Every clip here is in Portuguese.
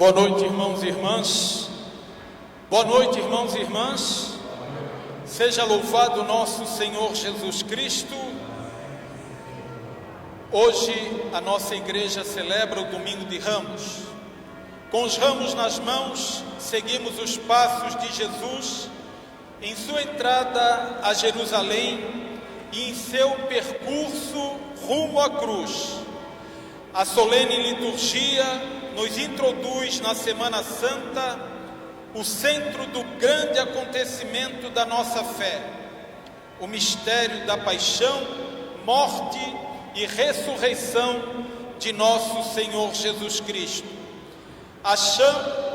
Boa noite, irmãos e irmãs. Boa noite, irmãos e irmãs. Seja louvado nosso Senhor Jesus Cristo. Hoje a nossa igreja celebra o Domingo de Ramos. Com os ramos nas mãos, seguimos os passos de Jesus em sua entrada a Jerusalém e em seu percurso rumo à cruz. A solene liturgia nos introduz na Semana Santa o centro do grande acontecimento da nossa fé, o mistério da paixão, morte e ressurreição de nosso Senhor Jesus Cristo.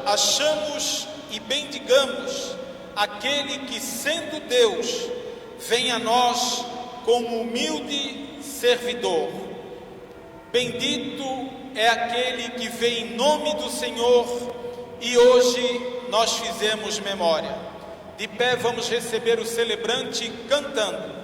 Achamos e bendigamos aquele que, sendo Deus, vem a nós como humilde servidor. Bendito é aquele que vem em nome do Senhor, e hoje nós fizemos memória. De pé vamos receber o celebrante cantando.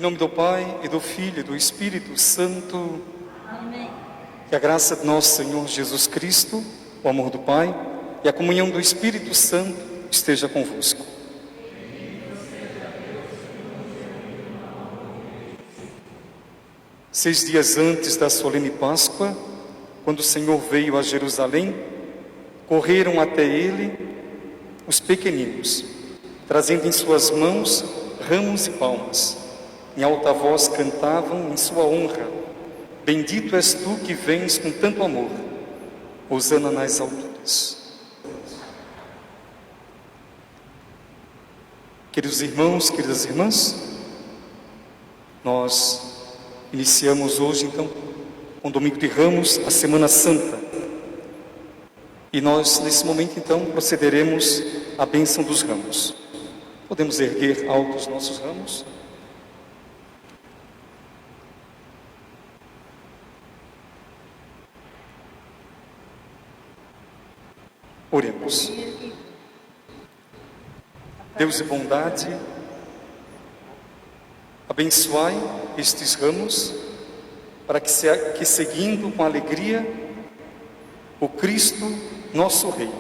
Em nome do Pai, e do Filho, e do Espírito Santo. Amém. Que a graça de nosso Senhor Jesus Cristo, o amor do Pai e a comunhão do Espírito Santo esteja convosco. Seis dias antes da solene Páscoa, quando o Senhor veio a Jerusalém, correram até ele os pequeninos, trazendo em suas mãos ramos e palmas. Em alta voz cantavam em sua honra: Bendito és tu que vens com tanto amor, hosana nas alturas. Queridos irmãos, queridas irmãs, nós iniciamos hoje então, com o Domingo de Ramos, a Semana Santa. E nós nesse momento então procederemos à bênção dos ramos. Podemos erguer alto os nossos ramos. Oremos. Deus de bondade, abençoai estes ramos, para que seguindo com alegria o Cristo, nosso Rei,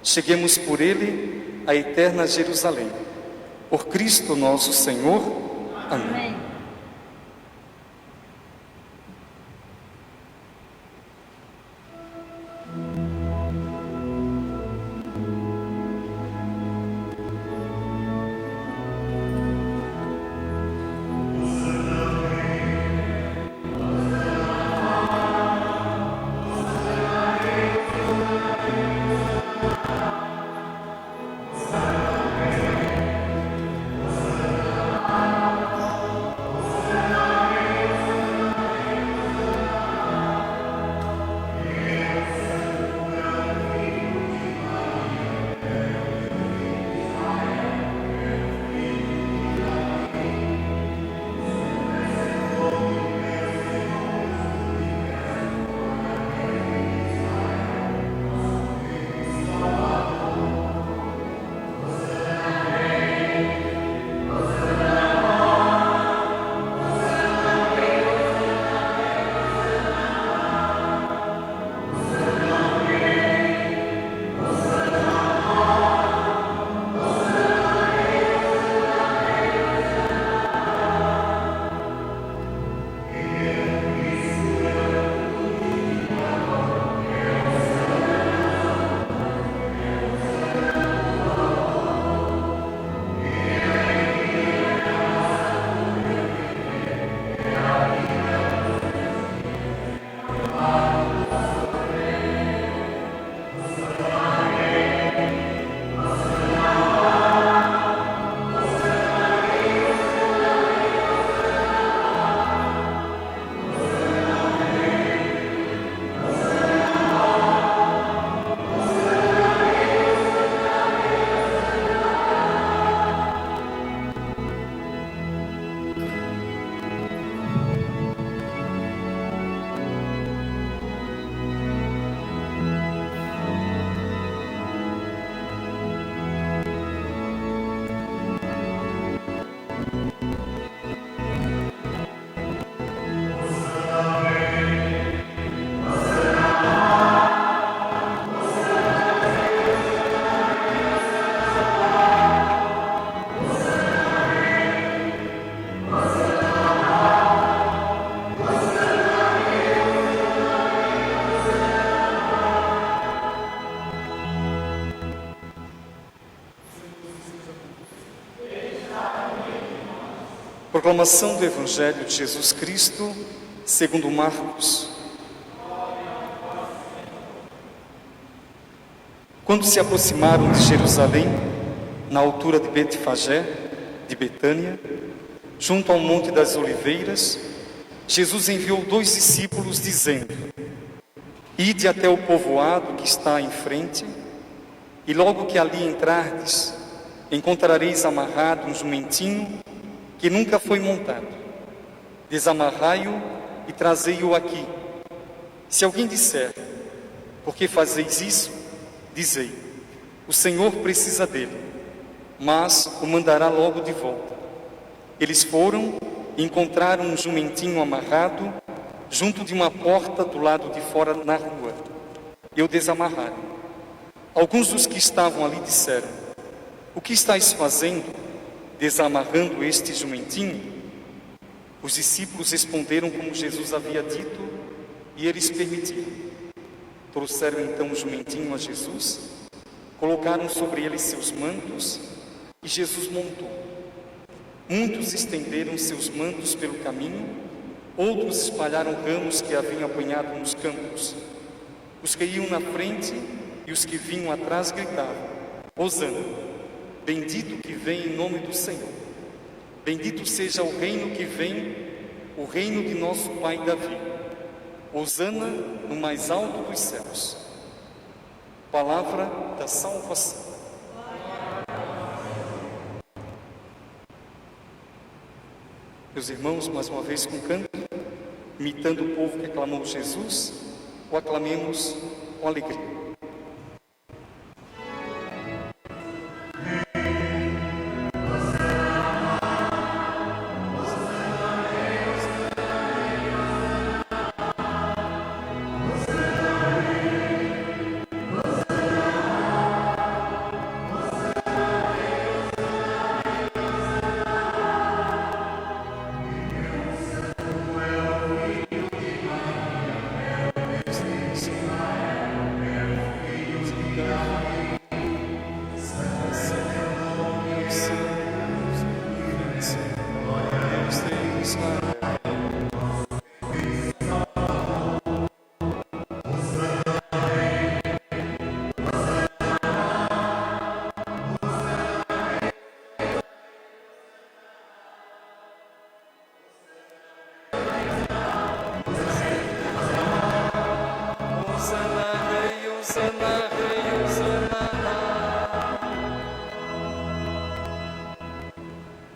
cheguemos por Ele à eterna Jerusalém. Por Cristo nosso Senhor. Amém. Amém. Proclamação do Evangelho de Jesus Cristo, segundo Marcos. Quando se aproximaram de Jerusalém, na altura de Betfagé, de Betânia, junto ao Monte das Oliveiras, Jesus enviou 2 discípulos, dizendo: Ide até o povoado que está em frente, e logo que ali entrardes, encontrareis amarrado um jumentinho que nunca foi montado. Desamarrai-o e trazei-o aqui. Se alguém disser: Por que fazeis isso? Dizei: O Senhor precisa dele, mas o mandará logo de volta. Eles foram e encontraram um jumentinho amarrado junto de uma porta do lado de fora na rua, e o desamarraram. Alguns dos que estavam ali disseram: O que estáis fazendo, desamarrando este jumentinho? Os discípulos responderam como Jesus havia dito, e eles permitiram. Trouxeram então o jumentinho a Jesus, colocaram sobre ele seus mantos, e Jesus montou. Muitos estenderam seus mantos pelo caminho, outros espalharam ramos que haviam apanhado nos campos. Os que iam na frente e os que vinham atrás gritavam: Hosana, bendito que vem em nome do Senhor. Bendito seja o reino que vem, o reino de nosso pai Davi. Hosana no mais alto dos céus. Palavra da salvação. Meus irmãos, mais uma vez com canto, imitando o povo que aclamou Jesus, o aclamemos com alegria.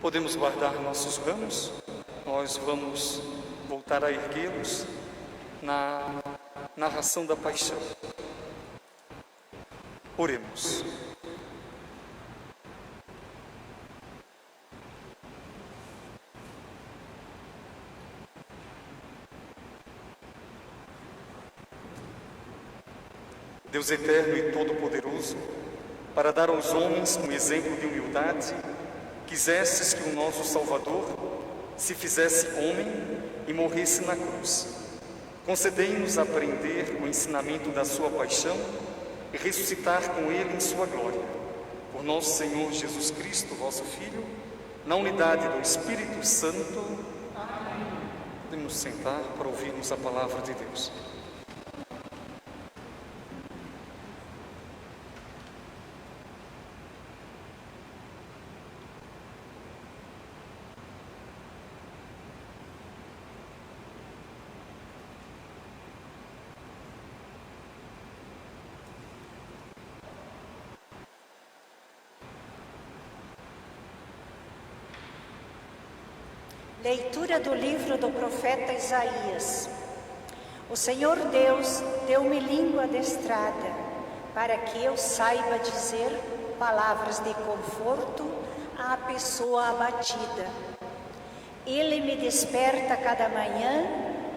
Podemos guardar nossos ramos, nós vamos voltar a erguê-los na narração da paixão. Oremos. Deus eterno e todo-poderoso, para dar aos homens um exemplo de humildade, quisestes que o nosso Salvador se fizesse homem e morresse na cruz. Concedei-nos aprender o ensinamento da sua paixão e ressuscitar com ele em sua glória. Por nosso Senhor Jesus Cristo, vosso Filho, na unidade do Espírito Santo. Amém. Podemos sentar para ouvirmos a palavra de Deus. Leitura do livro do profeta Isaías. O Senhor Deus deu-me língua adestrada, para que eu saiba dizer palavras de conforto à pessoa abatida. Ele me desperta cada manhã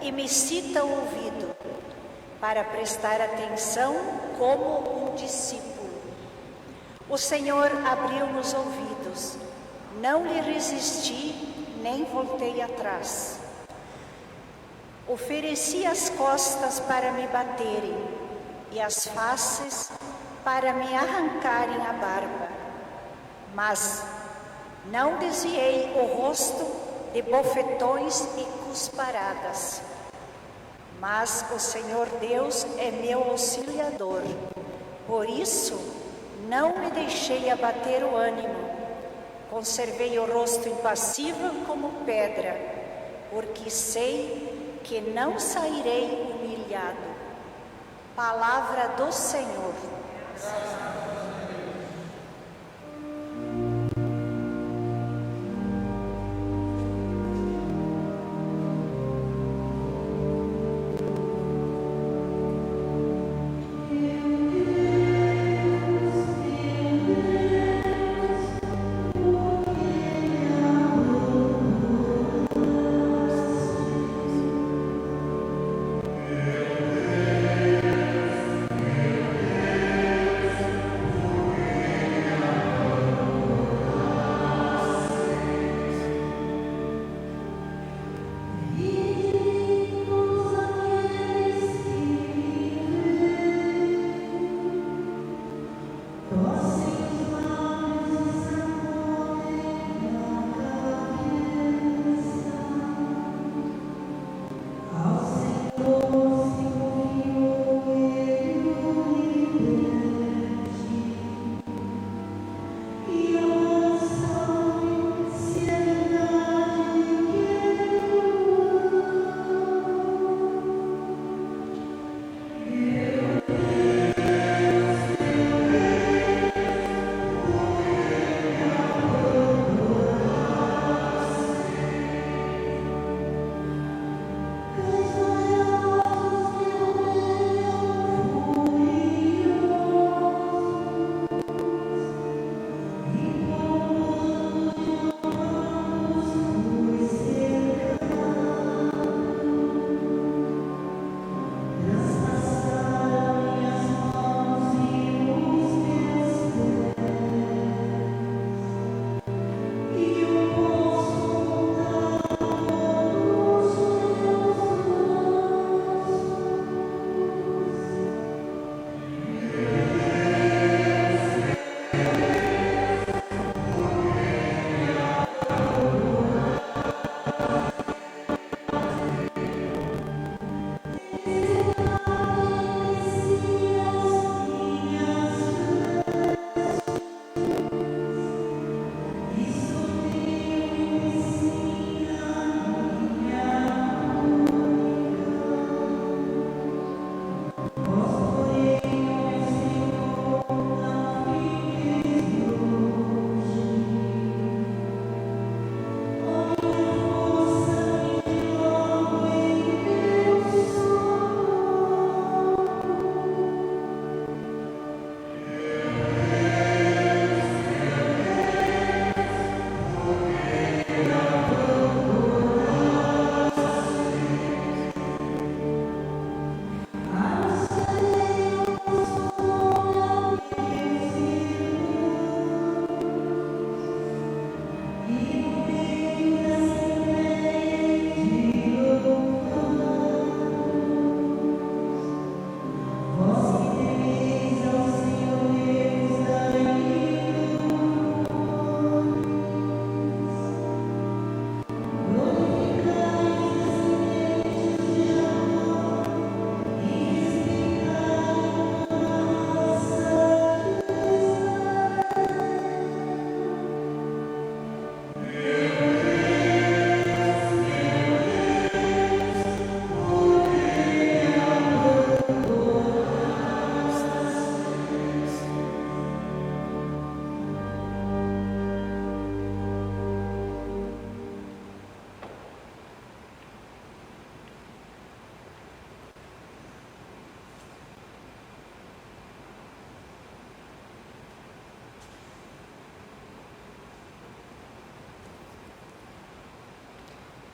e me cita o ouvido, para prestar atenção como um discípulo. O Senhor abriu-me os ouvidos, não lhe resisti, nem voltei atrás. Ofereci as costas para me baterem e as faces para me arrancarem a barba. Mas não desviei o rosto de bofetões e cusparadas. Mas o Senhor Deus é meu auxiliador. Por isso, não me deixei abater o ânimo. Conservei o rosto impassível como pedra, porque sei que não sairei humilhado. Palavra do Senhor.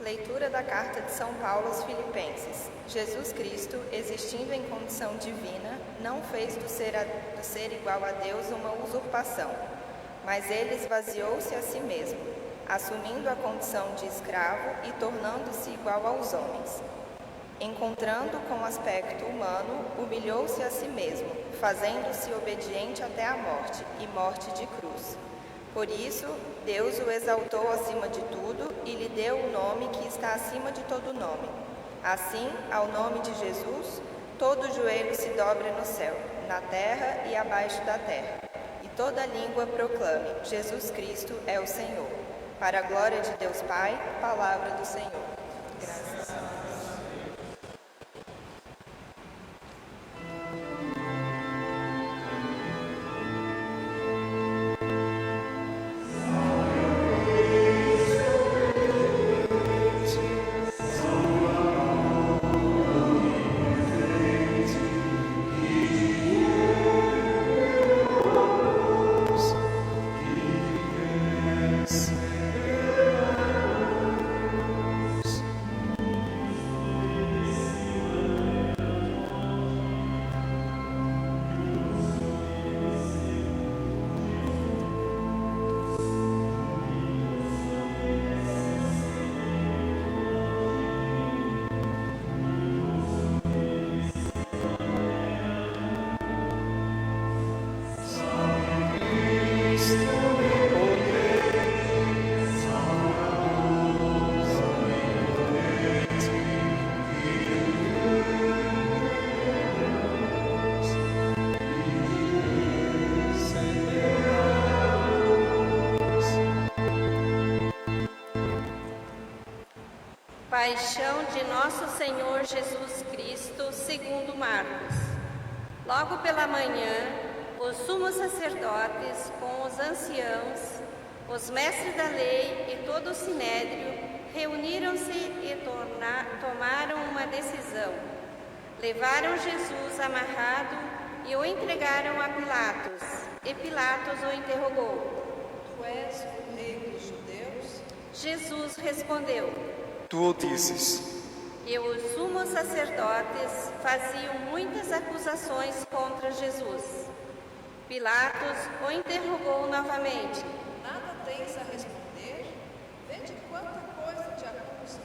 Leitura da Carta de São Paulo aos Filipenses. Jesus Cristo, existindo em condição divina, não fez do ser igual a Deus uma usurpação, mas ele esvaziou-se a si mesmo, assumindo a condição de escravo e tornando-se igual aos homens. Encontrando com aspecto humano, humilhou-se a si mesmo, fazendo-se obediente até a morte, e morte de cruz. Por isso, Deus o exaltou acima de tudo e lhe deu o nome que está acima de todo nome. Assim, ao nome de Jesus, todo joelho se dobre no céu, na terra e abaixo da terra, e toda língua proclame: Jesus Cristo é o Senhor. Para a glória de Deus Pai, palavra do Senhor. Graças a Deus. Paixão de Nosso Senhor Jesus Cristo, segundo Marcos. Logo pela manhã, os sumos sacerdotes, com os anciãos, os mestres da lei e todo o sinédrio, reuniram-se e tomaram uma decisão. Levaram Jesus amarrado e o entregaram a Pilatos. E Pilatos o interrogou: Tu és o rei dos judeus? Jesus respondeu: Tu o dizes. E os sumos sacerdotes faziam muitas acusações contra Jesus. Pilatos o interrogou novamente: Nada tens a responder? Vede quanta coisa te acusa.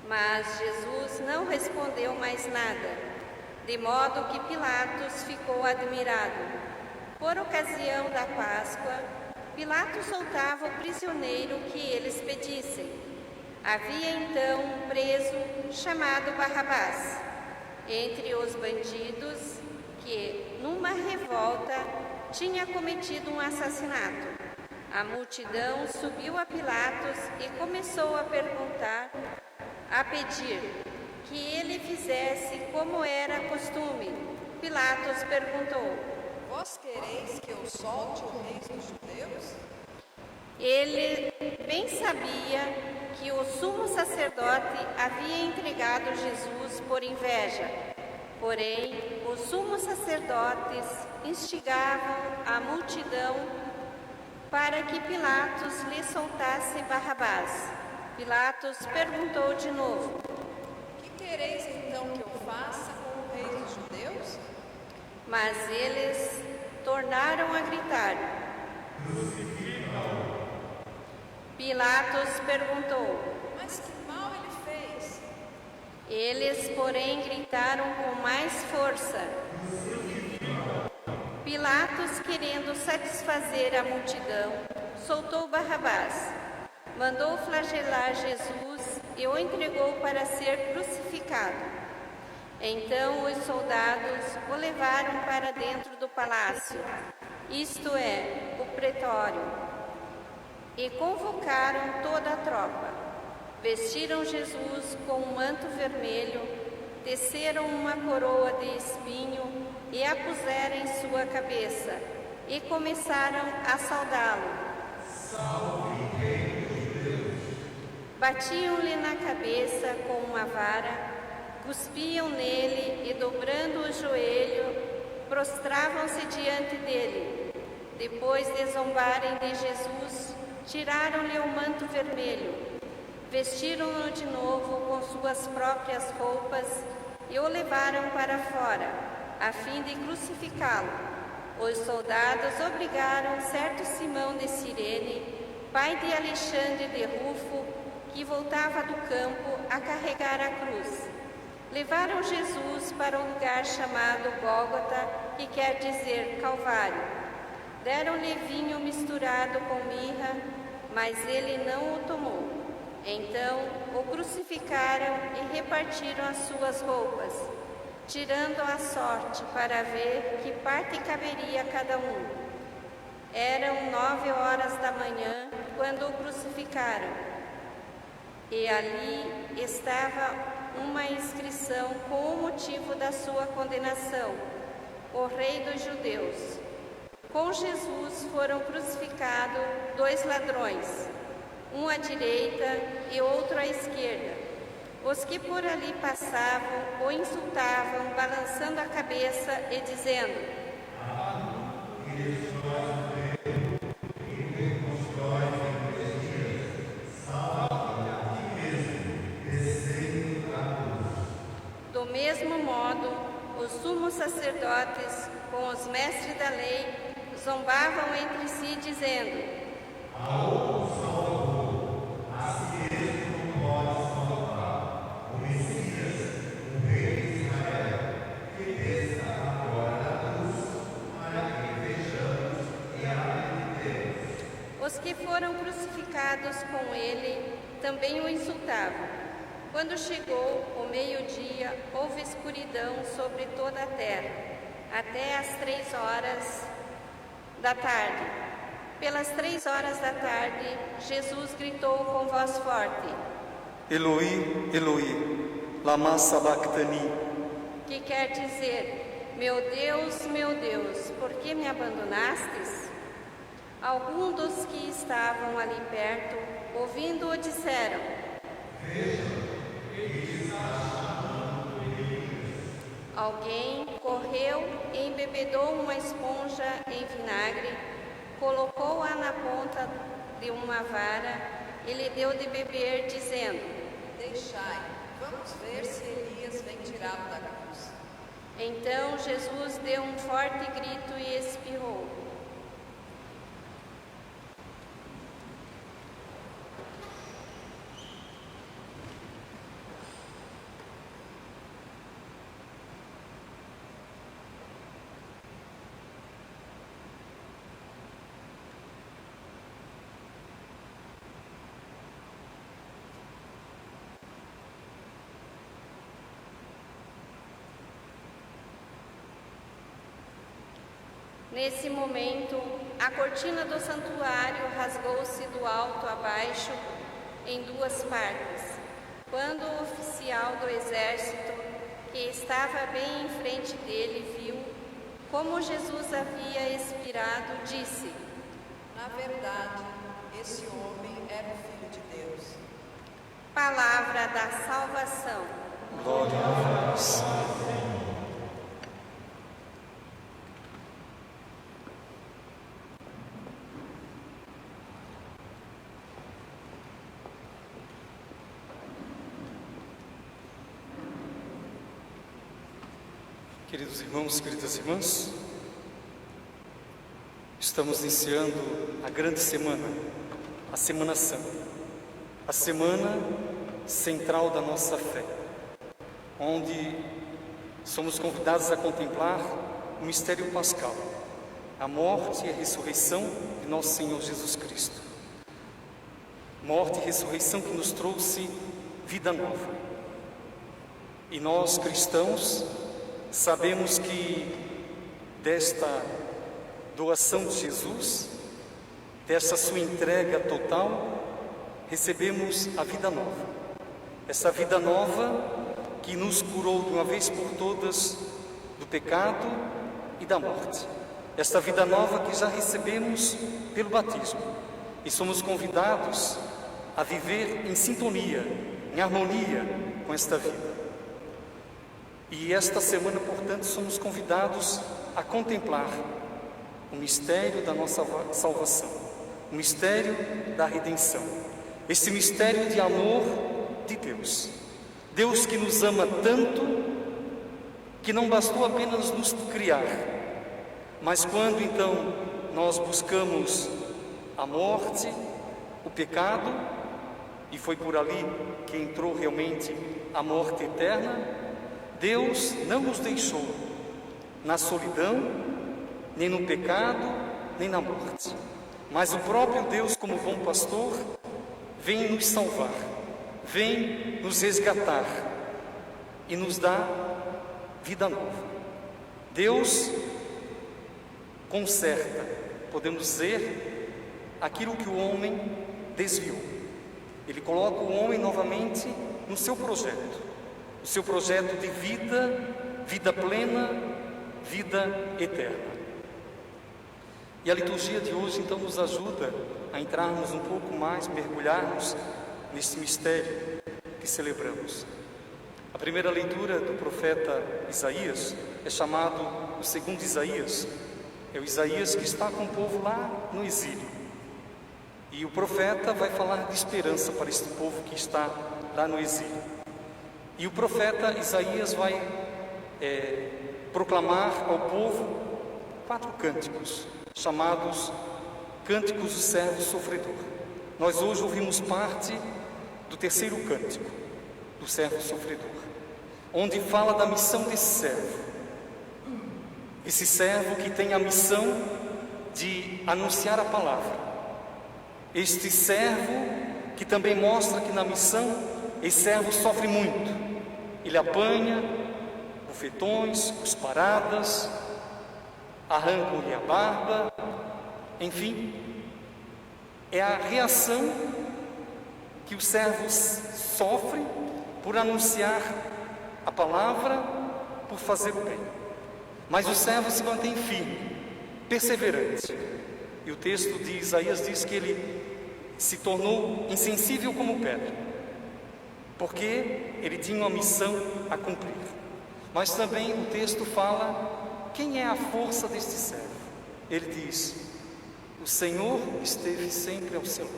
Mas Jesus não respondeu mais nada, de modo que Pilatos ficou admirado. Por ocasião da Páscoa, Pilatos soltava o prisioneiro que eles pedissem. Havia então um preso chamado Barrabás, entre os bandidos que, numa revolta, tinha cometido um assassinato. A multidão subiu a Pilatos e começou a pedir que ele fizesse como era costume. Pilatos perguntou: Vós quereis que eu solte o rei dos judeus? Ele bem sabia que o sumo sacerdote havia entregado Jesus por inveja. Porém, os sumos sacerdotes instigavam a multidão para que Pilatos lhe soltasse Barrabás. Pilatos perguntou de novo: Que quereis então que eu faça com o rei dos judeus? Mas eles tornaram a gritar. Pilatos perguntou: Mas que mal ele fez? Eles, porém, gritaram com mais força. Pilatos, querendo satisfazer a multidão, soltou Barrabás, mandou flagelar Jesus e o entregou para ser crucificado. Então os soldados o levaram para dentro do palácio, isto é, o pretório, e convocaram toda a tropa. Vestiram Jesus com um manto vermelho, teceram uma coroa de espinho e a puseram em sua cabeça, e começaram a saudá-lo. Salve, Rei dos Judeus! Batiam-lhe na cabeça com uma vara, cuspiam nele e, dobrando o joelho, prostravam-se diante dele. Depois de zombarem de Jesus, tiraram-lhe o manto vermelho, vestiram-no de novo com suas próprias roupas e o levaram para fora, a fim de crucificá-lo. Os soldados obrigaram certo Simão de Cirene, pai de Alexandre de Rufo, que voltava do campo, a carregar a cruz. Levaram Jesus para um lugar chamado Gólgota, que quer dizer Calvário. Deram-lhe vinho misturado com mirra, mas ele não o tomou. Então o crucificaram e repartiram as suas roupas, tirando a sorte para ver que parte caberia a cada um. Eram 9h da manhã quando o crucificaram, e ali estava uma inscrição com o motivo da sua condenação: o Rei dos Judeus. Com Jesus foram crucificados 2 ladrões, um à direita e outro à esquerda. Os que por ali passavam o insultavam, balançando a cabeça e dizendo: Do mesmo modo, os sumos sacerdotes, com os mestres da lei, zombavam entre si, dizendo: Os que foram crucificados com ele também o insultavam. Quando chegou o meio-dia, houve escuridão sobre toda a terra, até às 3h da tarde. Pelas 3h da tarde, Jesus gritou com voz forte: Eloi, Eloi, lama sabachthani, que quer dizer: meu Deus, por que me abandonastes? Alguns dos que estavam ali perto, ouvindo-o, disseram: Alguém correu e embebedou uma esponja em vinagre, colocou-a na ponta de uma vara e lhe deu de beber, dizendo: Deixai, vamos ver se Elias vem tirá-lo da cruz. Então Jesus deu um forte grito e espirrou. Nesse momento, a cortina do santuário rasgou-se do alto a baixo em 2 partes. Quando o oficial do exército, que estava bem em frente dele, viu como Jesus havia expirado, disse: Na verdade, esse homem era o Filho de Deus. Palavra da salvação. Glória a vós. Queridos irmãos, queridas irmãs, estamos iniciando a grande semana, a Semana Santa, a semana central da nossa fé, onde somos convidados a contemplar o mistério pascal, a morte e a ressurreição de nosso Senhor Jesus Cristo. Morte e ressurreição que nos trouxe vida nova. E nós, cristãos, sabemos que desta doação de Jesus, dessa sua entrega total, recebemos a vida nova. Essa vida nova que nos curou de uma vez por todas do pecado e da morte. Esta vida nova que já recebemos pelo batismo. E somos convidados a viver em sintonia, em harmonia com esta vida. E esta semana, portanto, somos convidados a contemplar o mistério da nossa salvação, o mistério da redenção, esse mistério de amor de Deus. Deus que nos ama tanto, que não bastou apenas nos criar, mas quando então nós buscamos a morte, o pecado, e foi por ali que entrou realmente a morte eterna, Deus não nos deixou na solidão, nem no pecado, nem na morte. Mas o próprio Deus, como bom pastor, vem nos salvar, vem nos resgatar e nos dá vida nova. Deus conserta, podemos dizer, aquilo que o homem desviou. Ele coloca o homem novamente no seu projeto, o seu projeto de vida plena, vida eterna. E a liturgia de hoje então nos ajuda a entrarmos um pouco mais, mergulharmos nesse mistério que celebramos. A primeira leitura do profeta Isaías é chamado o segundo Isaías. É o Isaías que está com o povo lá no exílio. E o profeta vai falar de esperança para este povo que está lá no exílio. E o profeta Isaías vai proclamar ao povo 4 cânticos, chamados Cânticos do Servo Sofredor. Nós hoje ouvimos parte do 3º cântico, do Servo Sofredor, onde fala da missão desse servo. Esse servo que tem a missão de anunciar a palavra. Este servo que também mostra que na missão esse servo sofre muito. Ele apanha bufetões, cusparadas, arrancam-lhe a barba, enfim, é a reação que o servo sofre por anunciar a palavra, por fazer o bem. Mas o servo se mantém firme, perseverante. E o texto de Isaías diz que ele se tornou insensível como pedra, porque ele tinha uma missão a cumprir. Mas também o texto fala quem é a força deste servo. Ele diz: o Senhor esteve sempre ao seu lado.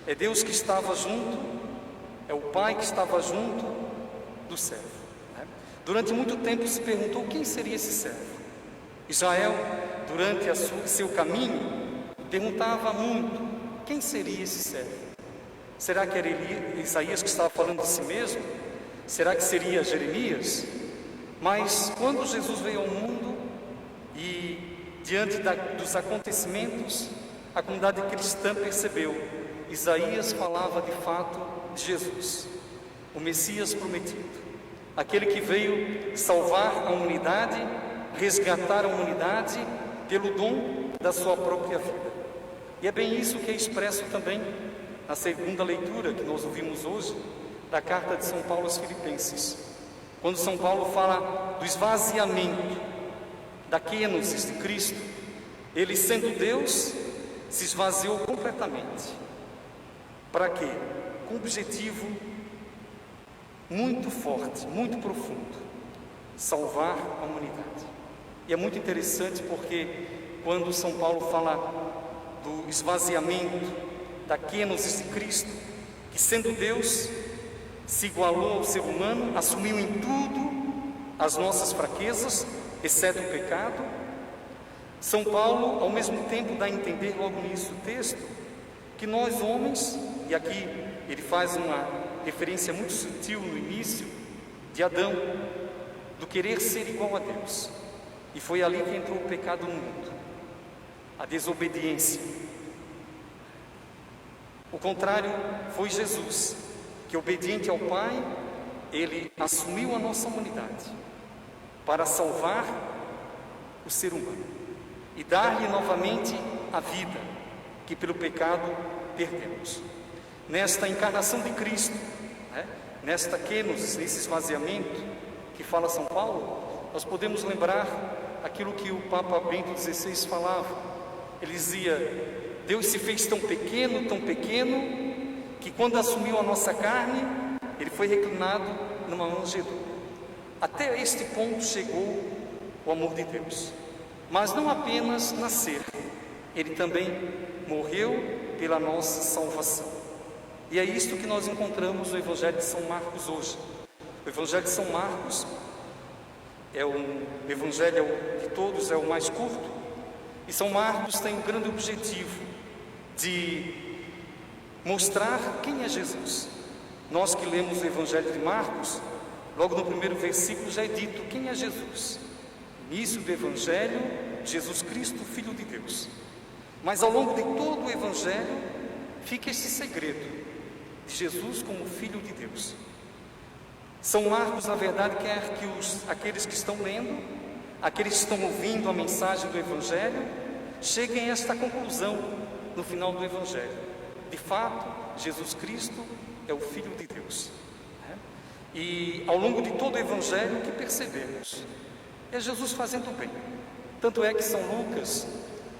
É Deus que estava junto, é o Pai que estava junto do servo. Durante muito tempo se perguntou quem seria esse servo. Israel, durante seu caminho, perguntava muito quem seria esse servo. Será que era Isaías que estava falando de si mesmo? Será que seria Jeremias? Mas quando Jesus veio ao mundo e diante dos acontecimentos, a comunidade cristã percebeu: Isaías falava de fato de Jesus, o Messias prometido, aquele que veio salvar a humanidade, resgatar a humanidade pelo dom da sua própria vida. E é bem isso que é expresso também na segunda leitura que nós ouvimos hoje, da carta de São Paulo aos Filipenses, quando São Paulo fala do esvaziamento, da kenosis de Cristo. Ele, sendo Deus, se esvaziou completamente. Para quê? Com um objetivo muito forte, muito profundo: salvar a humanidade. E é muito interessante porque quando São Paulo fala do esvaziamento, da kenosis de Cristo, que sendo Deus se igualou ao ser humano, assumiu em tudo as nossas fraquezas, exceto o pecado. São Paulo, ao mesmo tempo, dá a entender logo nisso o texto, que nós homens, e aqui ele faz uma referência muito sutil no início, de Adão, do querer ser igual a Deus. E foi ali que entrou o pecado no mundo, a desobediência. O contrário foi Jesus, que, obediente ao Pai, ele assumiu a nossa humanidade para salvar o ser humano e dar-lhe novamente a vida que pelo pecado perdemos. Nesta encarnação de Cristo, nesta kenosis, nesse esvaziamento que fala São Paulo, nós podemos lembrar aquilo que o Papa Bento XVI falava. Ele dizia: Deus se fez tão pequeno, que quando assumiu a nossa carne, ele foi reclinado numa manjedoura. Até este ponto chegou o amor de Deus. Mas não apenas nascer, ele também morreu pela nossa salvação. E é isto que nós encontramos no Evangelho de São Marcos hoje. O Evangelho de São Marcos é um evangelho de todos, é o mais curto, e São Marcos tem um grande objetivo de mostrar quem é Jesus. Nós que lemos o Evangelho de Marcos, logo no primeiro versículo já é dito quem é Jesus. início do Evangelho, Jesus Cristo, Filho de Deus. Mas ao longo de todo o Evangelho, fica esse segredo de Jesus como Filho de Deus. São Marcos, na verdade, quer que aqueles que estão lendo, aqueles que estão ouvindo a mensagem do Evangelho, cheguem a esta conclusão no final do Evangelho. De fato, Jesus Cristo é o Filho de Deus. E ao longo de todo o Evangelho, o que percebemos? É Jesus fazendo bem. Tanto é que São Lucas,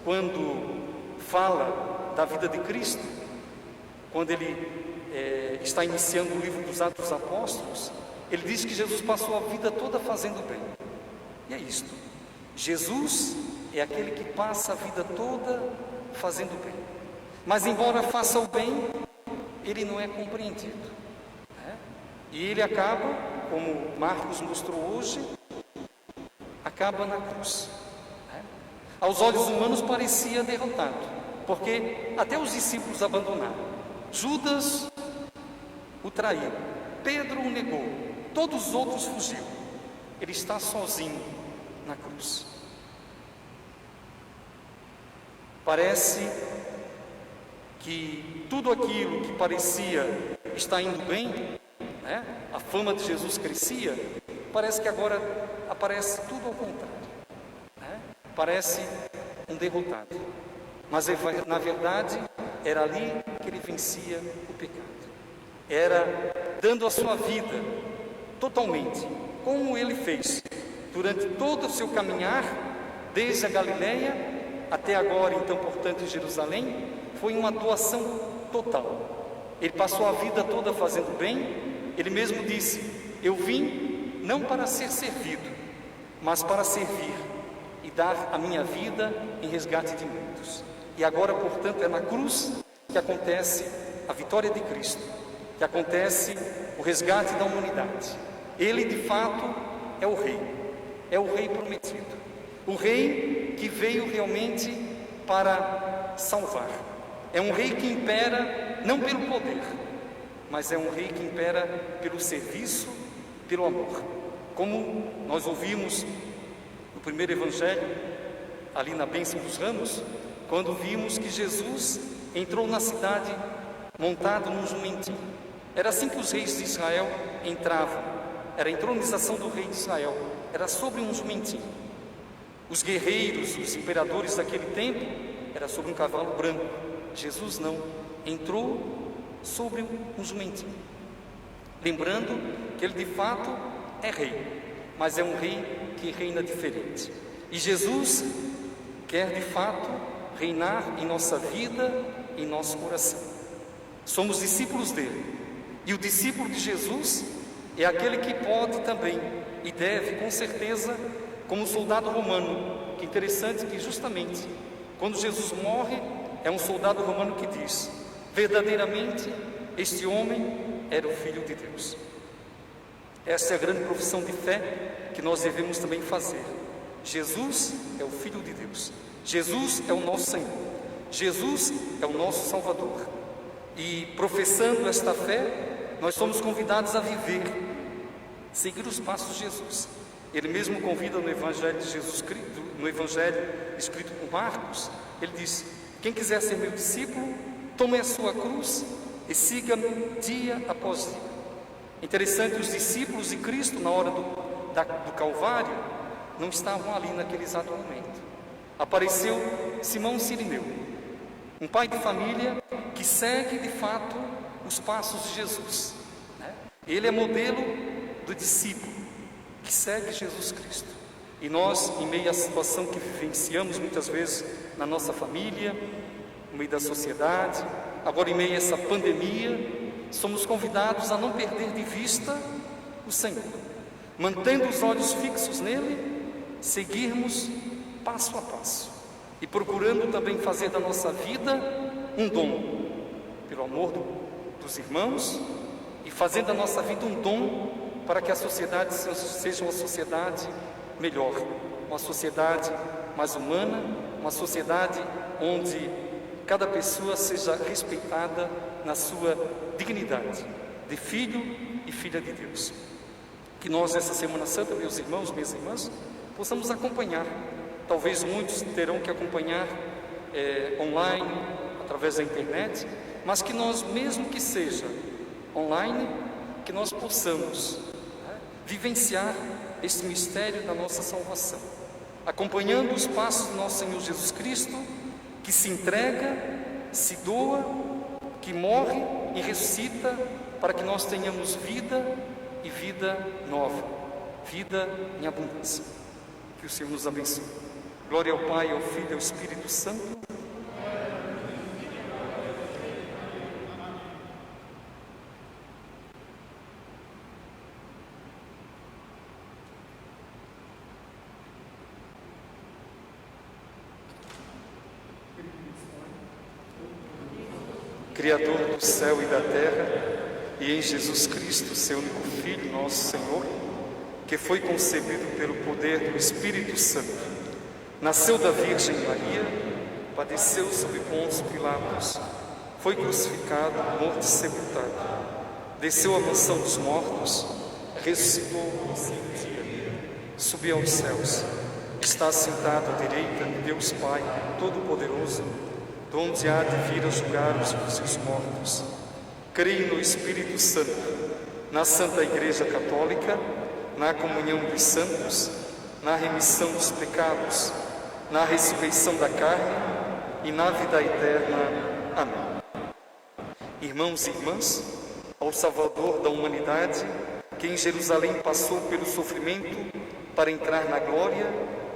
quando fala da vida de Cristo, quando ele está iniciando o livro dos Atos dos Apóstolos, ele diz que Jesus passou a vida toda fazendo bem. E é isto. Jesus é aquele que passa a vida toda fazendo bem. Mas embora faça o bem, ele não é compreendido. E ele acaba, como Marcos mostrou hoje, acaba na cruz. Aos olhos humanos parecia derrotado, porque até os discípulos abandonaram. Judas o traiu, Pedro o negou, todos os outros fugiram. Ele está sozinho na cruz. Parece que tudo aquilo que parecia estar indo bem, a fama de Jesus crescia, parece que agora aparece tudo ao contrário. Parece um derrotado. Mas na verdade era ali que ele vencia o pecado. Era dando a sua vida totalmente, como ele fez durante todo o seu caminhar, desde a Galileia até agora, então, portanto, em Jerusalém, foi uma doação total. Ele passou a vida toda fazendo bem. Ele mesmo disse: eu vim não para ser servido, mas para servir e dar a minha vida em resgate de muitos. E agora, portanto, é na cruz que acontece a vitória de Cristo, que acontece o resgate da humanidade. Ele, de fato, é o Rei prometido, o Rei que veio realmente para salvar. É um Rei que impera não pelo poder, mas é um Rei que impera pelo serviço, pelo amor. Como nós ouvimos no primeiro Evangelho, ali na bênção dos ramos, quando vimos que Jesus entrou na cidade montado num jumentinho. Era assim que os reis de Israel entravam. Era a entronização do rei de Israel. Era sobre um jumentinho. Os guerreiros, os imperadores daquele tempo, era sobre um cavalo branco. Jesus não. Entrou sobre um jumentinho. Lembrando que ele de fato é rei, mas é um rei que reina diferente. E Jesus quer de fato reinar em nossa vida, em nosso coração. Somos discípulos dele. E o discípulo de Jesus é aquele que pode também e deve, com certeza, como soldado romano. Que interessante que justamente quando Jesus morre, é um soldado romano que diz: verdadeiramente este homem era o Filho de Deus. Essa é a grande profissão de fé que nós devemos também fazer. Jesus é o Filho de Deus. Jesus é o nosso Senhor. Jesus é o nosso Salvador. E professando esta fé, nós somos convidados a viver, seguir os passos de Jesus. Ele mesmo convida no Evangelho de Jesus Cristo, no Evangelho escrito por Marcos, ele diz: quem quiser ser meu discípulo, tome a sua cruz e siga-me dia após dia. Interessante, os discípulos de Cristo, na hora do Calvário, não estavam ali naquele exato momento. Apareceu Simão Cirineu, um pai de família que segue de fato os passos de Jesus. Ele é modelo do discípulo que segue Jesus Cristo. E nós, em meio à situação que vivenciamos muitas vezes na nossa família, no meio da sociedade, agora em meio a essa pandemia, somos convidados a não perder de vista o Senhor, mantendo os olhos fixos nele, seguirmos passo a passo e procurando também fazer da nossa vida um dom, pelo amor dos irmãos, e fazendo da nossa vida um dom para que a sociedade seja uma sociedade melhor, uma sociedade mais humana, uma sociedade onde cada pessoa seja respeitada na sua dignidade de filho e filha de Deus. Que nós, nessa Semana Santa, meus irmãos, minhas irmãs, possamos acompanhar. Talvez muitos terão que acompanhar online, através da internet, mas que nós, mesmo que seja online, que nós possamos vivenciar esse mistério da nossa salvação, acompanhando os passos do nosso Senhor Jesus Cristo, que se entrega, se doa, que morre e ressuscita, para que nós tenhamos vida e vida nova, vida em abundância. Que o Senhor nos abençoe. Glória ao Pai, ao Filho e ao Espírito Santo. Criador do céu e da terra, e em Jesus Cristo, seu único Filho, nosso Senhor, que foi concebido pelo poder do Espírito Santo, nasceu da Virgem Maria, padeceu sob Pôncio Pilatos, foi crucificado, morto e sepultado, desceu à mansão dos mortos, ressuscitou no terceiro dia, subiu aos céus, está assentado à direita de Deus Pai Todo-Poderoso, de onde há de vir a julgar os vivos e os mortos. Creio no Espírito Santo, na Santa Igreja Católica, na comunhão dos santos, na remissão dos pecados, na ressurreição da carne e na vida eterna. Amém. Irmãos e irmãs, ao Salvador da humanidade, que em Jerusalém passou pelo sofrimento para entrar na glória,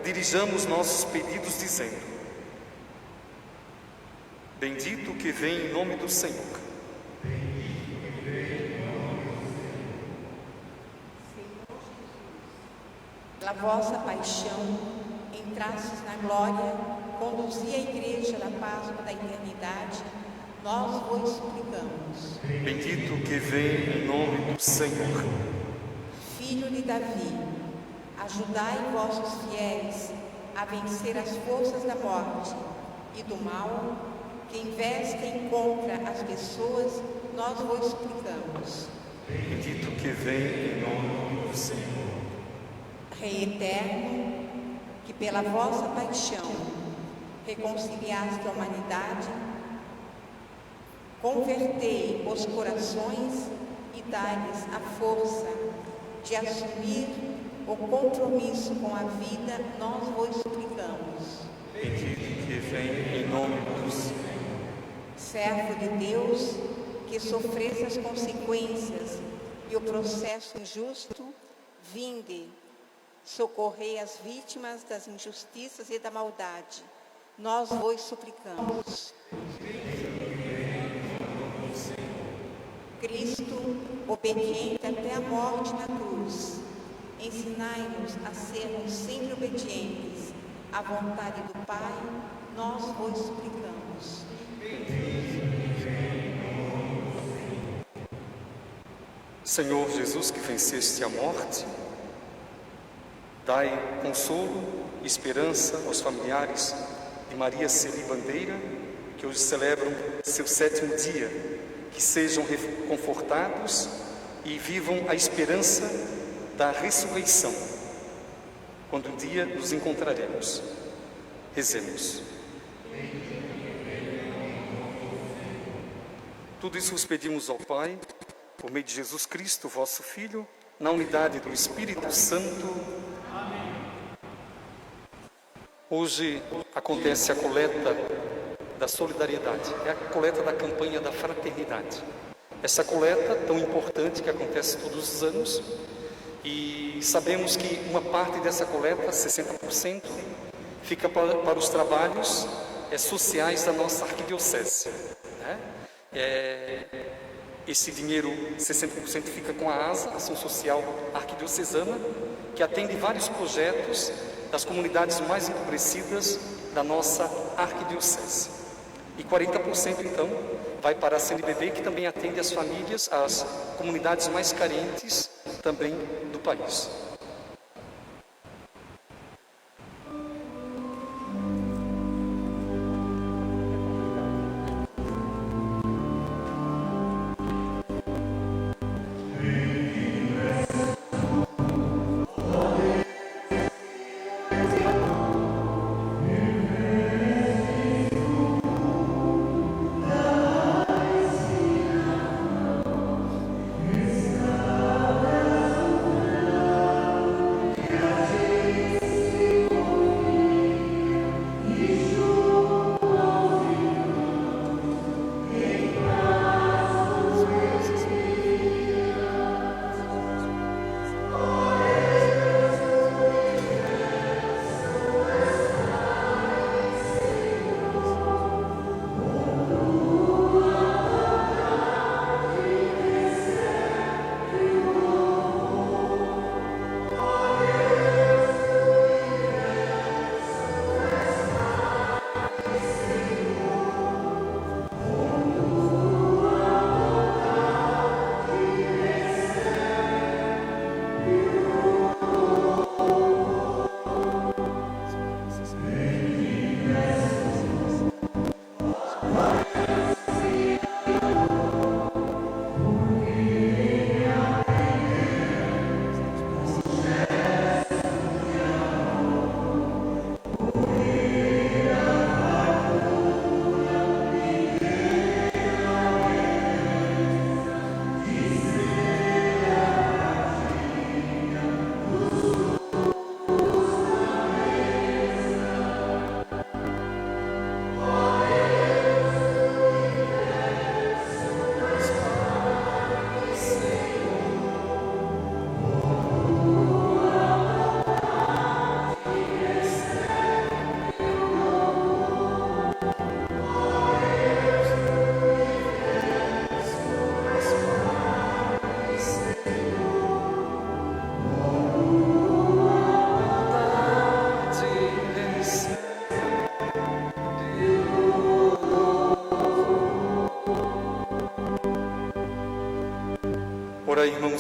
dirijamos nossos pedidos dizendo: bendito que vem em nome do Senhor. Pela vossa paixão, entrastes na glória, conduzi a Igreja na Páscoa da eternidade, nós vos suplicamos. Bendito que vem em nome do Senhor. Filho de Davi, ajudai vossos fiéis a vencer as forças da morte e do mal, que investem contra as pessoas, nós vos suplicamos. Bendito que vem em nome do Senhor. Rei eterno, que pela vossa paixão reconciliaste a humanidade, convertei os corações e dai-lhes a força de assumir o compromisso com a vida, nós vos suplicamos. Bendito que vem em nome do Senhor. Servo de Deus, que sofresse as consequências e o processo injusto, vinde, socorrei as vítimas das injustiças e da maldade, nós vos suplicamos. Cristo, obediente até a morte na cruz, ensinai-nos a sermos sempre obedientes à vontade do Pai, nós vos suplicamos. Senhor Jesus, que venceste a morte, dai consolo e esperança aos familiares de Maria Celi Bandeira, que hoje celebram seu 7º dia, que sejam confortados e vivam a esperança da ressurreição, quando um dia nos encontraremos. Rezemos. Tudo isso vos pedimos ao Pai, por meio de Jesus Cristo, vosso Filho, na unidade do Espírito Santo. Hoje acontece a coleta da solidariedade, é a coleta da campanha da fraternidade. Essa coleta tão importante que acontece todos os anos, e sabemos que uma parte dessa coleta, 60%, fica para os trabalhos sociais da nossa arquidiocese, né? Esse dinheiro, 60%, fica com a ASA, Ação Social Arquidiocesana, que atende vários projetos das comunidades mais empobrecidas da nossa arquidiocese. E 40%, então, vai para a CNBB, que também atende as famílias, as comunidades mais carentes também do país.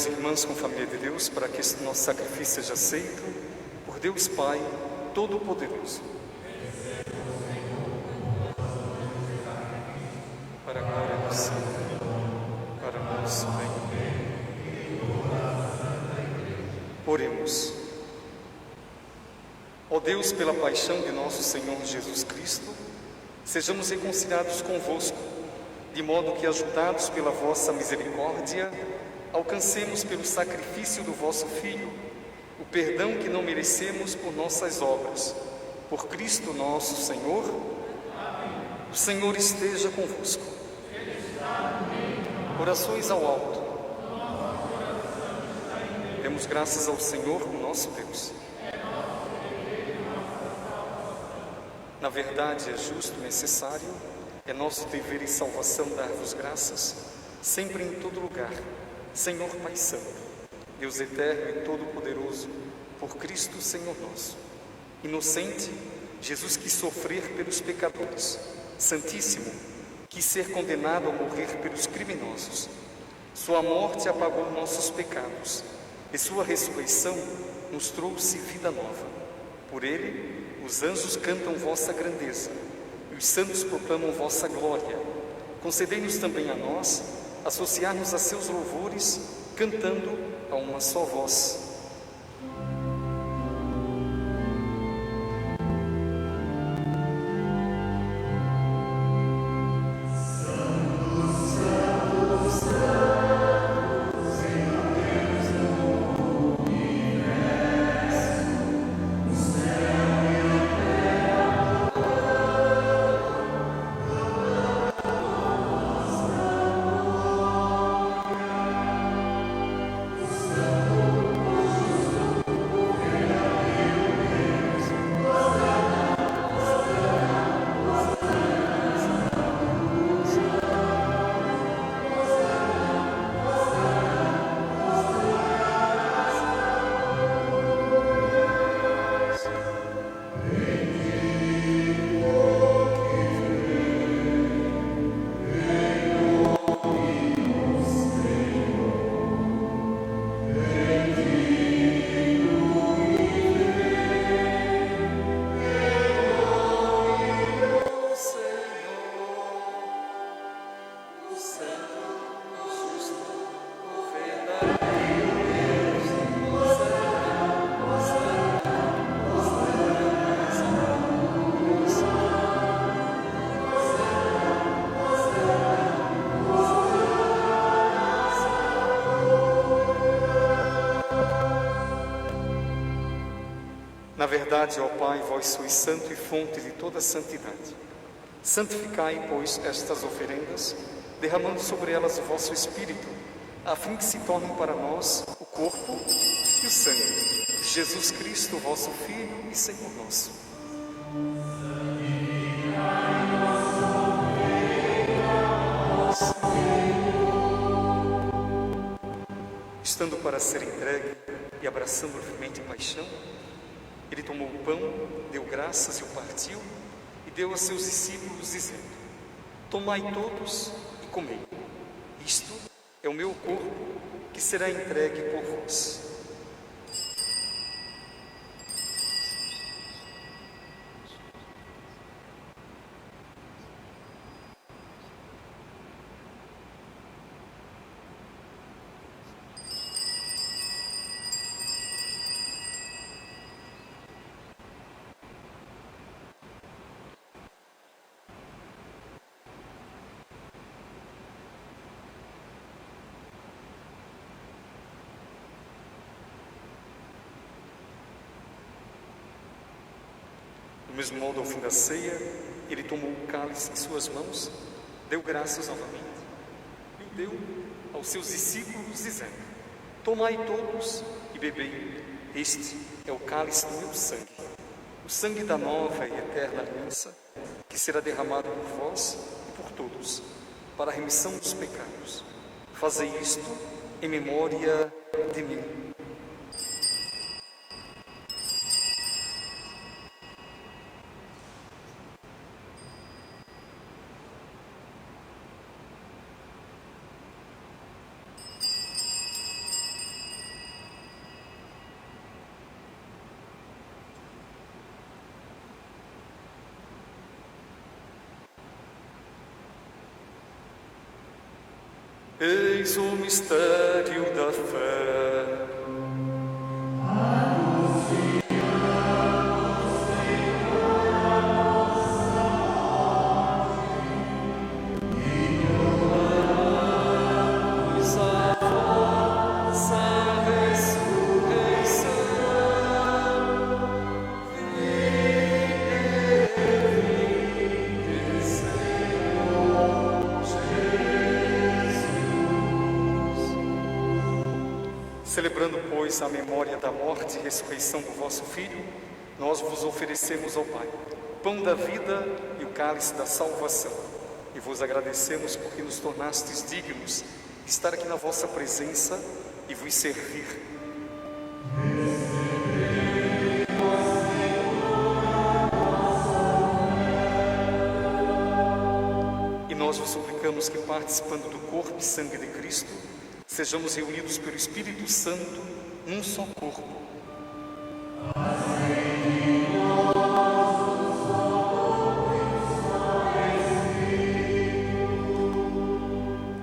irmãos e irmãs com a família de Deus, para que este nosso sacrifício seja aceito por Deus Pai Todo-Poderoso. Para a glória do Senhor, para o nosso bem. Oremos. Ó Deus, pela paixão de nosso Senhor Jesus Cristo, sejamos reconciliados convosco, de modo que, ajudados pela vossa misericórdia, alcancemos pelo sacrifício do vosso Filho o perdão que não merecemos por nossas obras. Por Cristo nosso Senhor. O Senhor esteja convosco. Orações ao alto. Demos graças ao Senhor, o nosso Deus. Na verdade, é justo e necessário, é nosso dever e salvação dar-vos graças, sempre e em todo lugar, Senhor Pai Santo, Deus eterno e todo-poderoso, por Cristo Senhor nosso. Inocente, Jesus quis sofrer pelos pecadores. Santíssimo, quis ser condenado a morrer pelos criminosos. Sua morte apagou nossos pecados, e sua ressurreição nos trouxe vida nova. Por ele, os anjos cantam vossa grandeza, e os santos proclamam vossa glória. Concedei-nos também a nós associar-nos a seus louvores, cantando a uma só voz. Na verdade, ó Pai, vós sois santo e fonte de toda santidade. Santificai, pois, estas oferendas, derramando sobre elas o vosso Espírito, a fim que se tornem para nós o corpo e o sangue de Jesus Cristo, vosso Filho e Senhor nosso. Estando para ser entregue e abraçando livremente a paixão, ele tomou o pão, deu graças e o partiu, e deu a seus discípulos, dizendo: tomai todos e comei. Isto é o meu corpo, que será entregue por vós. Do mesmo modo, ao fim da ceia, ele tomou o cálice em suas mãos, deu graças novamente e o deu aos seus discípulos, dizendo: tomai todos e bebei, este é o cálice do meu sangue, o sangue da nova e eterna aliança, que será derramado por vós e por todos, para a remissão dos pecados. Fazei isto em memória de mim. Eis o mistério da fé. Celebrando, pois, a memória da morte e ressurreição do vosso Filho, nós vos oferecemos ao Pai o pão da vida e o cálice da salvação, e vos agradecemos porque nos tornastes dignos de estar aqui na vossa presença e vos servir. E nós vos suplicamos que, participando do corpo e sangue de Cristo, sejamos reunidos pelo Espírito Santo num só corpo.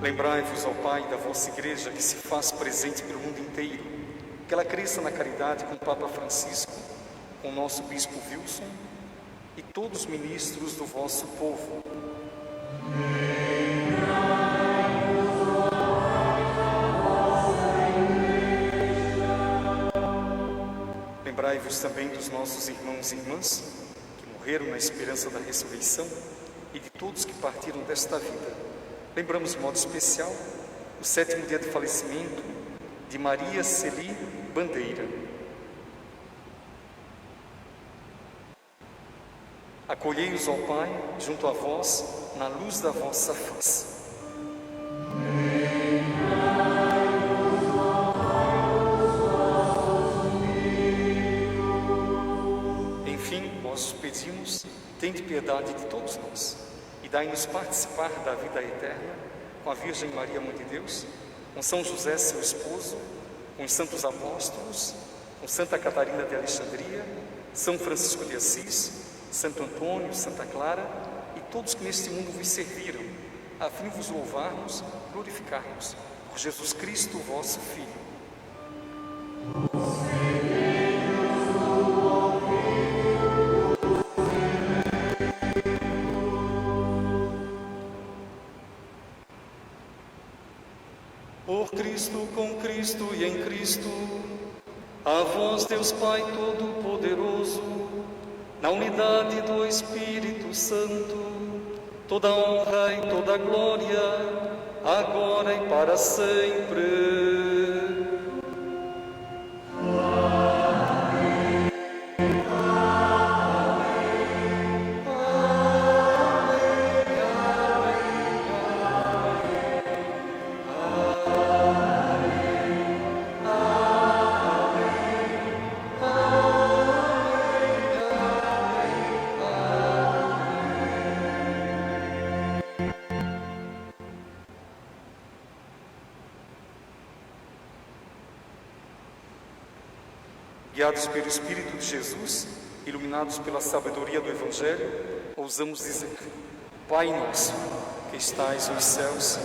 Lembrai-vos, ó Pai, da vossa Igreja que se faz presente pelo mundo inteiro, que ela cresça na caridade com o Papa Francisco, com o nosso Bispo Wilson e todos os ministros do vosso povo. Lembrai-vos também dos nossos irmãos e irmãs que morreram na esperança da ressurreição e de todos que partiram desta vida. Lembramos de modo especial o 7º dia de falecimento de Maria Celi Bandeira. Acolhei-os, ó Pai, junto a vós, na luz da vossa face. Nós pedimos, tende piedade de todos nós e dai-nos participar da vida eterna com a Virgem Maria, Mãe de Deus, com São José, seu esposo, com os santos apóstolos, com Santa Catarina de Alexandria, São Francisco de Assis, Santo Antônio, Santa Clara e todos que neste mundo vos serviram, a fim de vos louvarmos, glorificarmos por Jesus Cristo, vosso Filho. Por Cristo, com Cristo e em Cristo, a vós, Deus Pai Todo-Poderoso, na unidade do Espírito Santo, toda honra e toda glória, agora e para sempre. Guiados pelo Espírito de Jesus, iluminados pela sabedoria do Evangelho, ousamos dizer: Pai nosso, que estais nos céus,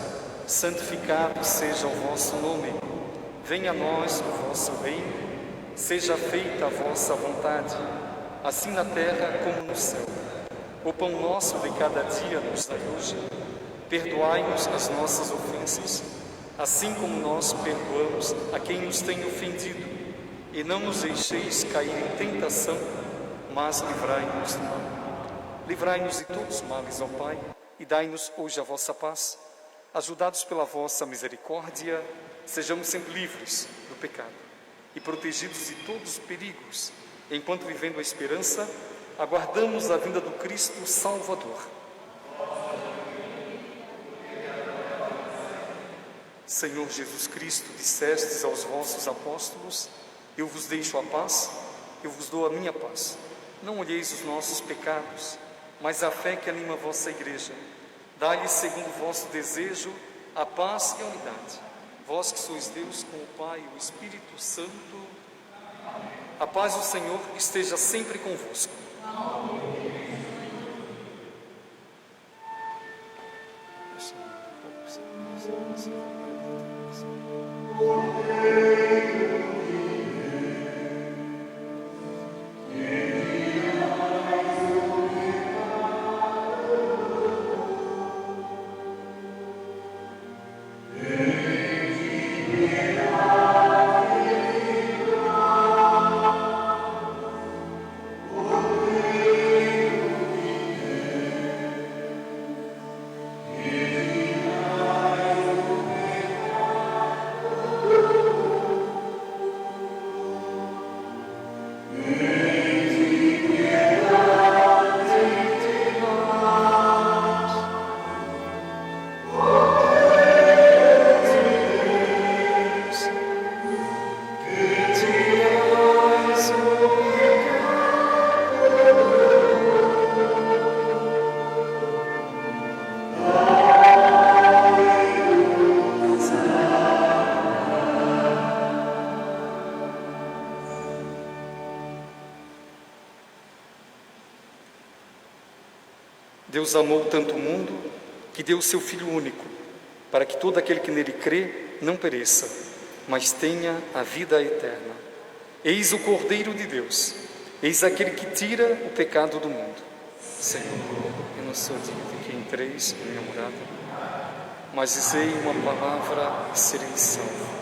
santificado seja o vosso nome. Venha a nós o vosso reino, seja feita a vossa vontade, assim na terra como no céu. O pão nosso de cada dia nos dai hoje. Perdoai-nos as nossas ofensas, assim como nós perdoamos a quem nos tem ofendido. E não nos deixeis cair em tentação, mas livrai-nos do mal. Livrai-nos de todos os males, ó Pai, e dai-nos hoje a vossa paz. Ajudados pela vossa misericórdia, sejamos sempre livres do pecado e protegidos de todos os perigos, enquanto, vivendo a esperança, aguardamos a vinda do Cristo Salvador. Senhor Jesus Cristo, dissestes aos vossos apóstolos: eu vos deixo a paz, eu vos dou a minha paz. Não olheis os nossos pecados, mas a fé que anima a vossa Igreja. Dai-lhe, segundo o vosso desejo, a paz e a unidade. Vós que sois Deus com o Pai e o Espírito Santo, a paz do Senhor esteja sempre convosco. Amém. Deus amou tanto o mundo que deu o seu Filho único, para que todo aquele que nele crê não pereça, mas tenha a vida eterna. Eis o Cordeiro de Deus, eis aquele que tira o pecado do mundo. Senhor, eu não sou digno de que entreis em minha morada, mas dizei uma palavra e serei salvo.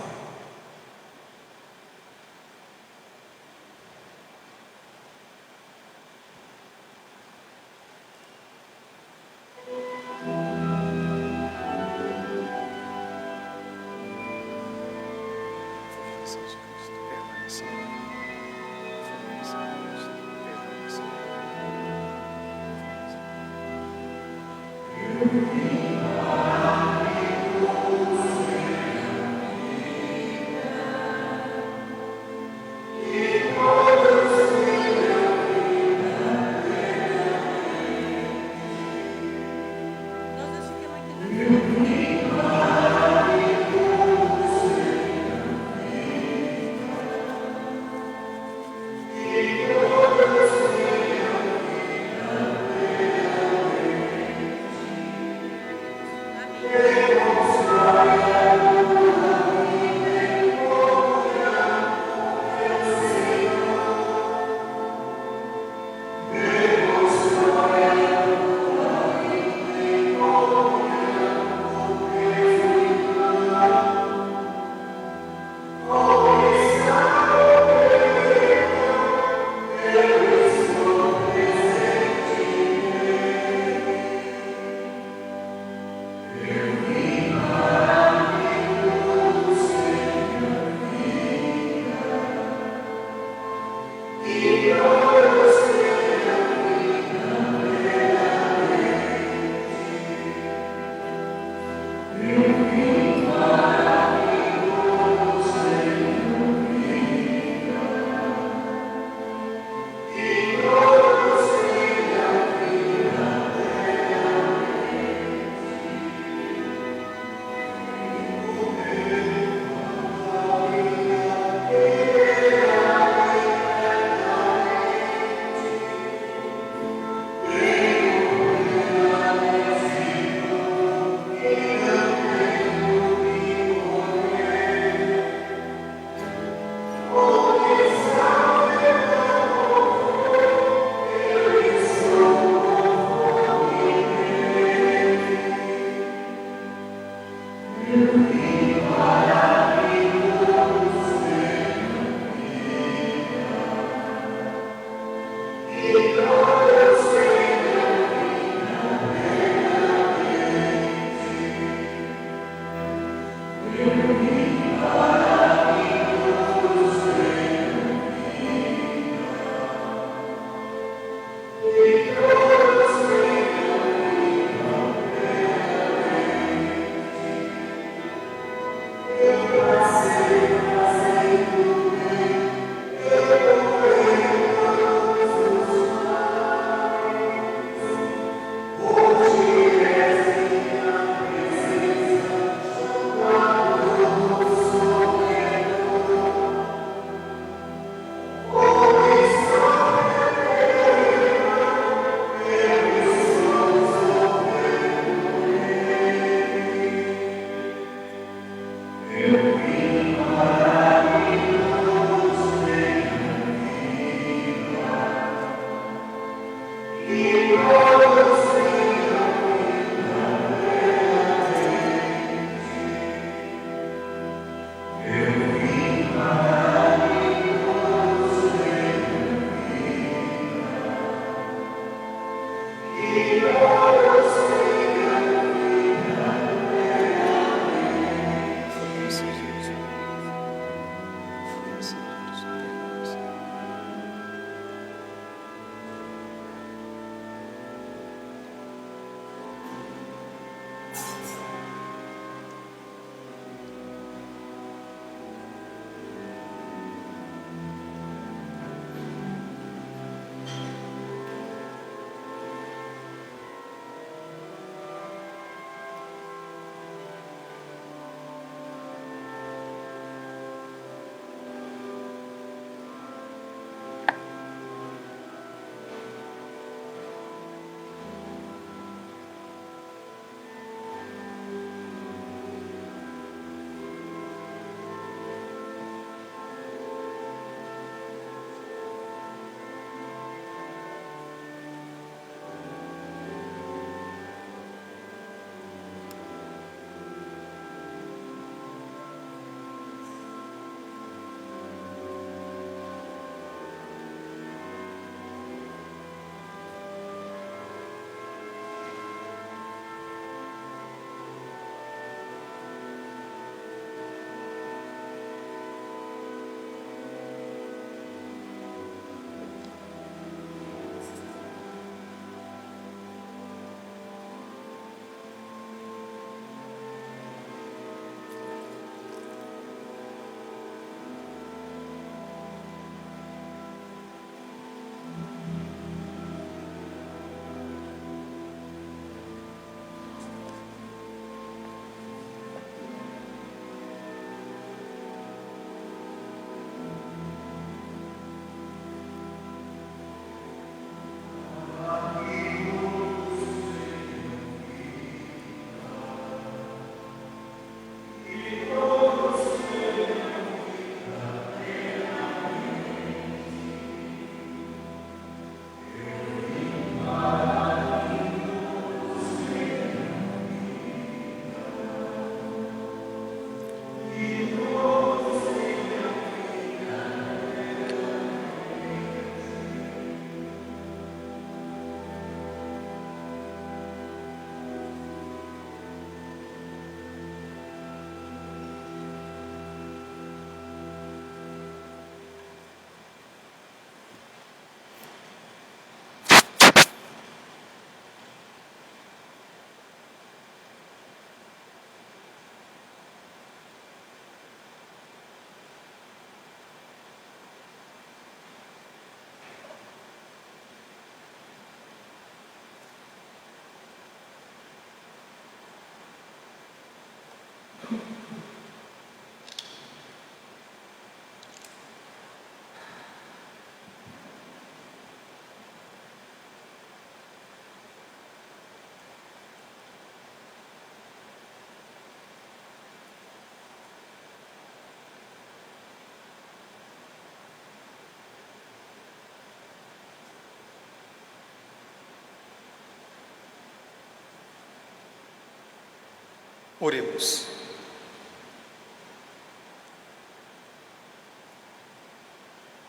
Oremos.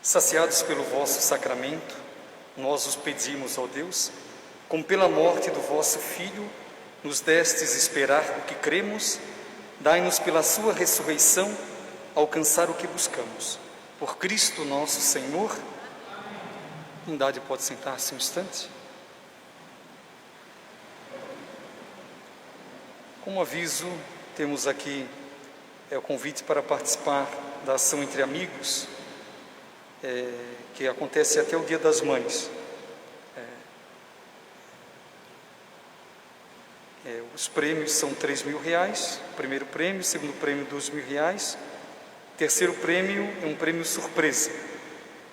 Saciados pelo vosso sacramento, nós os pedimos, ó Deus, como pela morte do vosso Filho nos destes esperar o que cremos, dai-nos pela sua ressurreição alcançar o que buscamos. Por Cristo nosso Senhor. A Trindade pode sentar-se um instante. Como aviso, temos aqui o convite para participar da ação entre amigos, que acontece até o Dia das Mães. Os prêmios são R$3.000, o primeiro prêmio, o segundo prêmio R$2.000, o terceiro prêmio é um prêmio surpresa.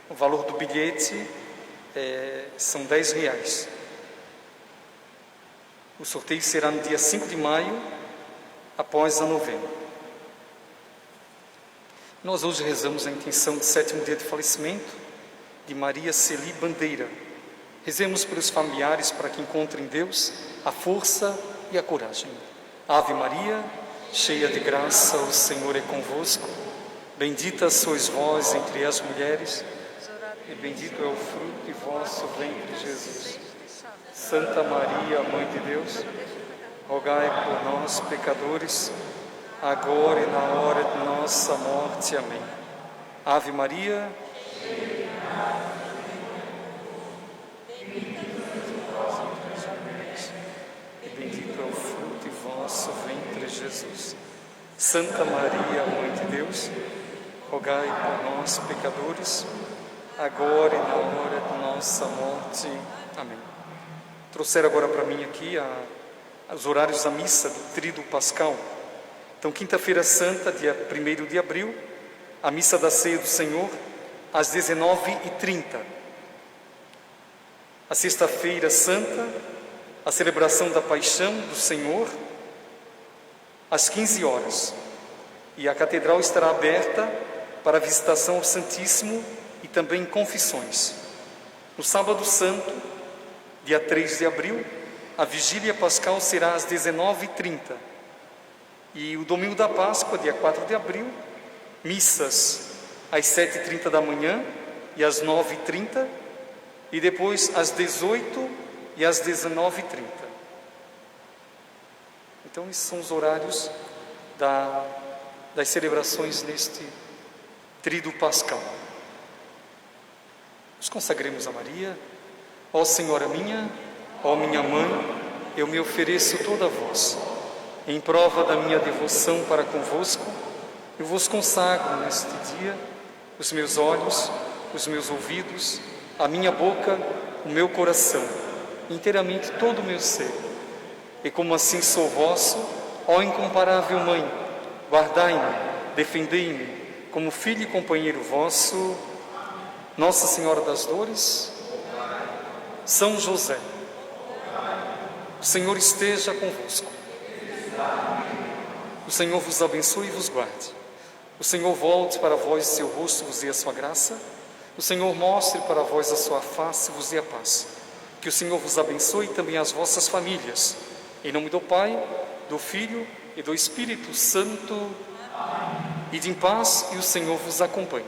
O valor do bilhete são R$10. O sorteio será no dia 5 de maio, após a novena. Nós hoje rezamos a intenção do 7º dia de falecimento de Maria Celi Bandeira. Rezemos pelos familiares para que encontrem em Deus a força e a coragem. Ave Maria, cheia de graça, o Senhor é convosco. Bendita sois vós entre as mulheres, e bendito é o fruto de vosso ventre, Jesus. Santa Maria, Mãe de Deus, rogai por nós, pecadores, agora e na hora de nossa morte. Amém. Ave Maria, e bendito é o fruto de vosso ventre, Jesus. Santa Maria, Mãe de Deus, rogai por nós, pecadores, agora e na hora de nossa morte. Amém. Trouxeram agora para mim aqui os horários da missa do Tríduo Pascal. Então, quinta-feira santa, dia 1º de abril, a missa da Ceia do Senhor, às 19h30. A sexta-feira santa, a celebração da Paixão do Senhor, às 15 horas. E a catedral estará aberta para a visitação ao Santíssimo e também confissões. No sábado santo, dia 3 de abril, a vigília pascal será às 19h30. E o domingo da Páscoa, dia 4 de abril, missas às 7h30 da manhã e às 9h30, e depois às 18h e às 19h30. Então, esses são os horários das celebrações neste Tríduo Pascal. Nos consagremos a Maria. Ó Senhora minha, ó minha mãe, eu me ofereço toda a vós. Em prova da minha devoção para convosco, eu vos consagro neste dia os meus olhos, os meus ouvidos, a minha boca, o meu coração, inteiramente todo o meu ser. E como assim sou vosso, ó incomparável Mãe, guardai-me, defendei-me, como filho e companheiro vosso. Nossa Senhora das Dores, São José, o Senhor esteja convosco. O Senhor vos abençoe e vos guarde. O Senhor volte para vós o seu rosto, vos dê a sua graça. O Senhor mostre para vós a sua face, vos dê a paz. Que o Senhor vos abençoe e também as vossas famílias. Em nome do Pai, do Filho e do Espírito Santo. Ide em paz e o Senhor vos acompanhe.